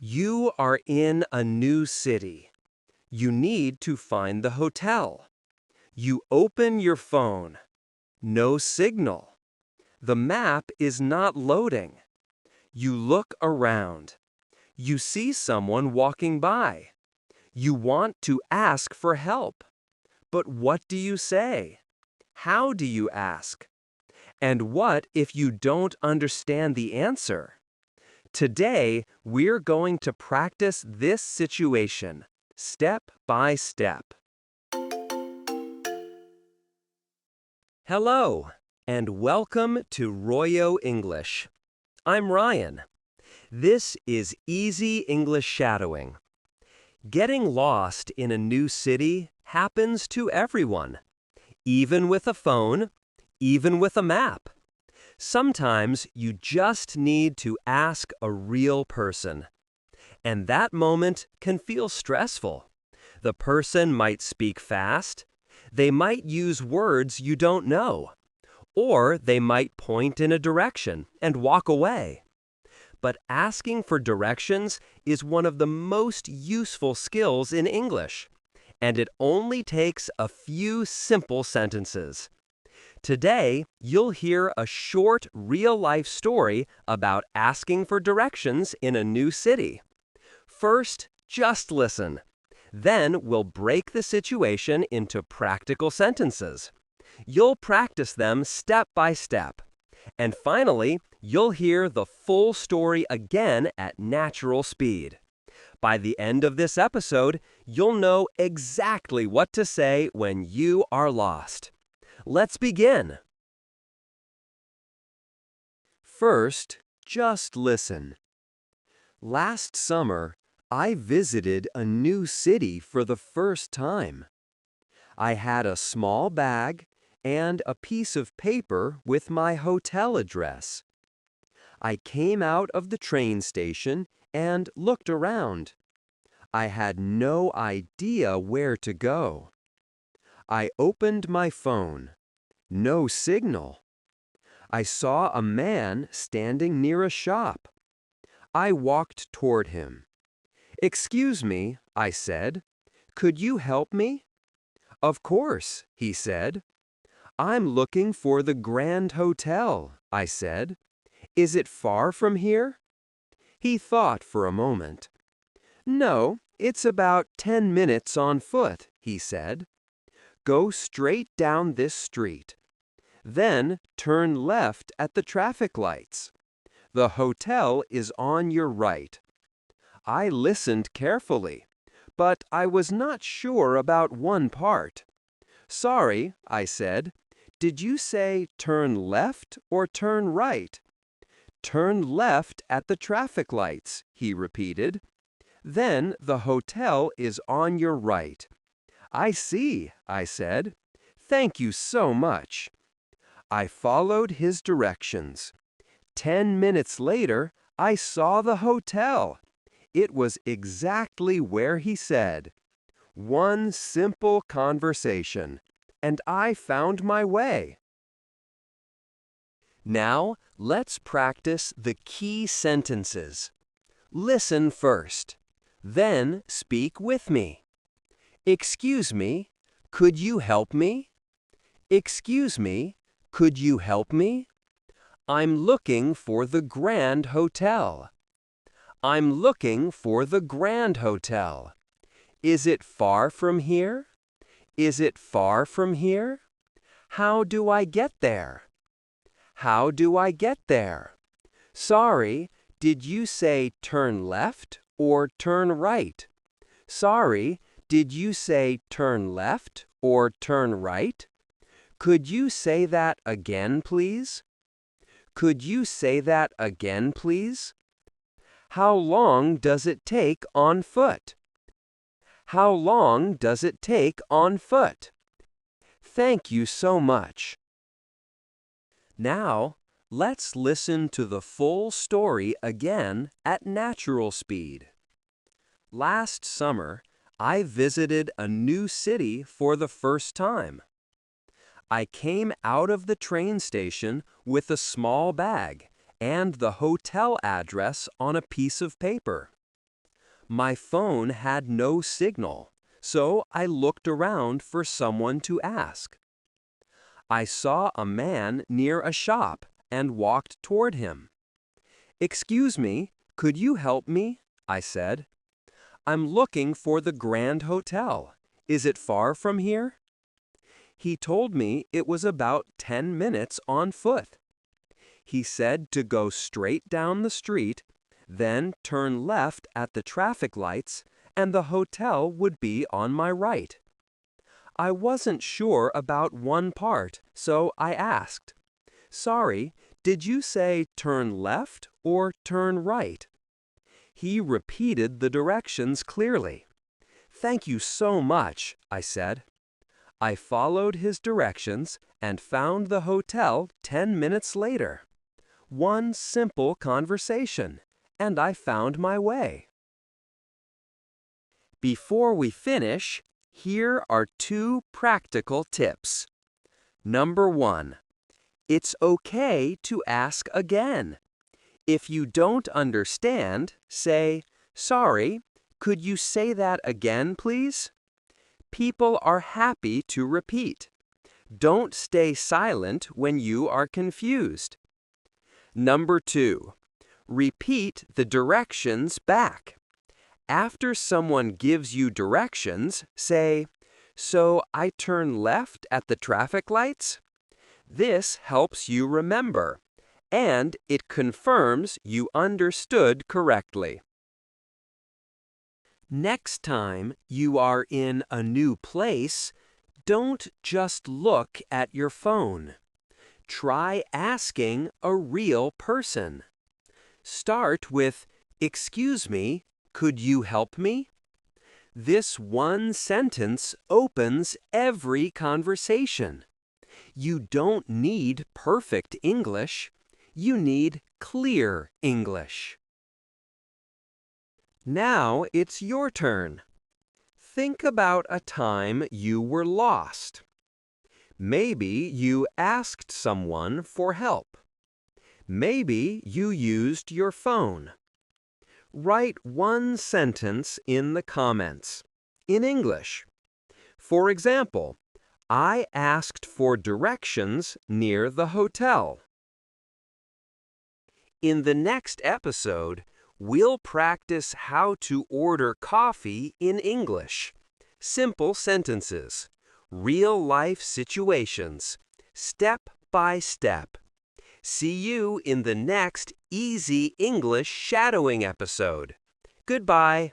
You are in a new city. You need to find the hotel. You open your phone. No signal. The map is not loading. You look around. You see someone walking by. You want to ask for help. But what do you say? How do you ask? And what if you don't understand the answer? Today, we're going to practice this situation, step by step. Hello, and welcome to Royo English. I'm Ryan. This is Easy English Shadowing. Getting lost in a new city happens to everyone, even with a phone, even with a map. Sometimes you just need to ask a real person. And that moment can feel stressful. The person might speak fast. They might use words you don't know. Or they might point in a direction and walk away. But asking for directions is one of the most useful skills in English. And it only takes a few simple sentences. Today, you'll hear a short, real-life story about asking for directions in a new city. First, just listen. Then, we'll break the situation into practical sentences. You'll practice them step by step. And finally, you'll hear the full story again at natural speed. By the end of this episode, you'll know exactly what to say when you are lost. Let's begin. First, just listen. Last summer, I visited a new city for the first time. I had a small bag and a piece of paper with my hotel address. I came out of the train station and looked around. I had no idea where to go. I opened my phone. No signal. I saw a man standing near a shop. I walked toward him. "Excuse me," I said. "Could you help me?" "Of course," he said. "I'm looking for the Grand Hotel," I said. "Is it far from here?" He thought for a moment. "No, it's about 10 minutes on foot," he said. "Go straight down this street. Then turn left at the traffic lights. The hotel is on your right." I listened carefully, but I was not sure about one part. "Sorry," I said. "Did you say turn left or turn right?" "Turn left at the traffic lights," he repeated. "Then the hotel is on your right." "I see," I said. "Thank you so much." I followed his directions. 10 minutes later, I saw the hotel. It was exactly where he said. One simple conversation, and I found my way. Now, let's practice the key sentences. Listen first. Then speak with me. "Excuse me, could you help me?" "Excuse me, could you help me?" "I'm looking for the Grand Hotel." "I'm looking for the Grand Hotel." "Is it far from here?" "Is it far from here?" "How do I get there?" "How do I get there?" "Sorry, did you say turn left or turn right?" "Sorry, did you say turn left or turn right?" "Could you say that again, please?" "Could you say that again, please?" "How long does it take on foot?" "How long does it take on foot?" Thank you so much. Now, let's listen to the full story again at natural speed. Last summer, I visited a new city for the first time. I came out of the train station with a small bag and the hotel address on a piece of paper. My phone had no signal, so I looked around for someone to ask. I saw a man near a shop and walked toward him. "Excuse me, could you help me?" I said. "I'm looking for the Grand Hotel. Is it far from here?" He told me it was about 10 minutes on foot. He said to go straight down the street, then turn left at the traffic lights, and the hotel would be on my right. I wasn't sure about one part, so I asked, "Sorry, did you say turn left or turn right?" He repeated the directions clearly. "Thank you so much," I said. I followed his directions and found the hotel 10 minutes later. One simple conversation, and I found my way. Before we finish, here are 2 practical tips. Number 1. It's okay to ask again. If you don't understand, say, "Sorry, could you say that again, please?" People are happy to repeat. Don't stay silent when you are confused. Number 2. Repeat the directions back. After someone gives you directions, say, "So I turn left at the traffic lights?" This helps you remember, and it confirms you understood correctly. Next time you are in a new place, don't just look at your phone. Try asking a real person. Start with, "Excuse me, could you help me?" This one sentence opens every conversation. You don't need perfect English. You need clear English. Now it's your turn. Think about a time you were lost. Maybe you asked someone for help. Maybe you used your phone. Write one sentence in the comments, in English. For example, "I asked for directions near the hotel." In the next episode, we'll practice how to order coffee in English. Simple sentences, real-life situations, step by step. See you in the next Easy English Shadowing episode. Goodbye.